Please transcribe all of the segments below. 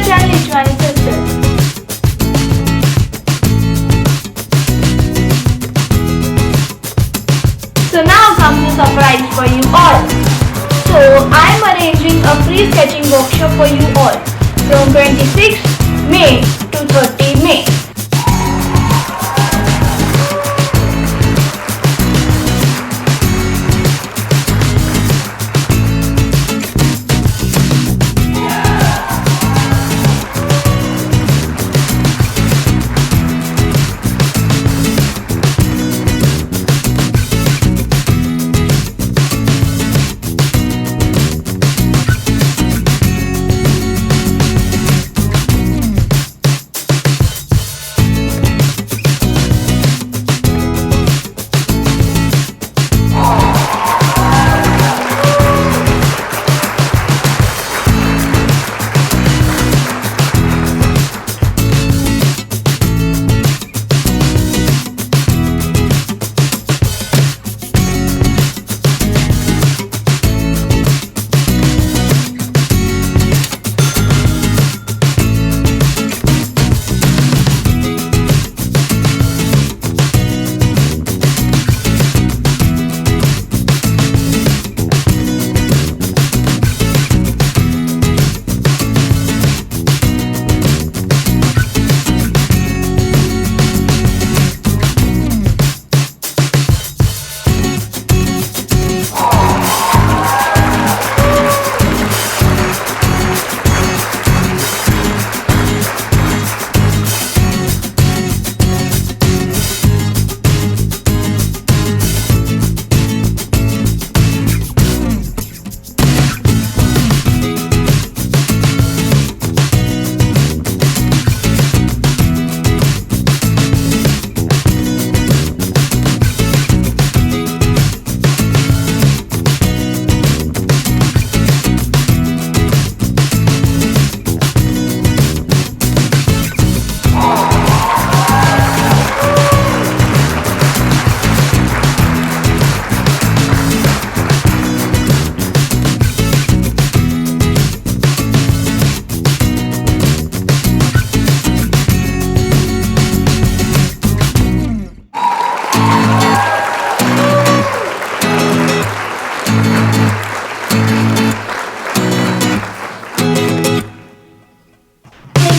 channel Nichwani Sisters. So now comes the surprise for you all. So I am arranging a free sketching workshop for you all from 26th May to 30 May.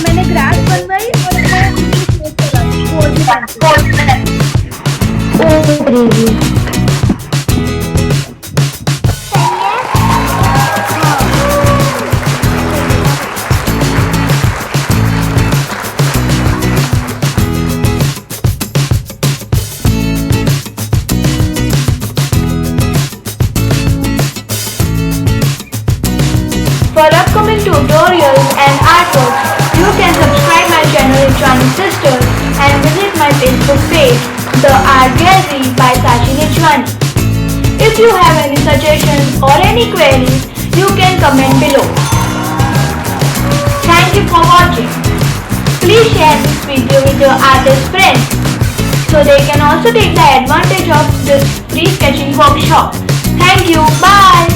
मैंने graph बनवाई और For upcoming tutorials and artworks, you can subscribe my channel Nichwani Sisters and visit my Facebook page, The Art Gallery by Saachi Nichwani. If you have any suggestions or any queries, you can comment below. Thank you for watching. Please share this video with your artist friends so they can also take the advantage of this free sketching workshop. Thank you. Bye.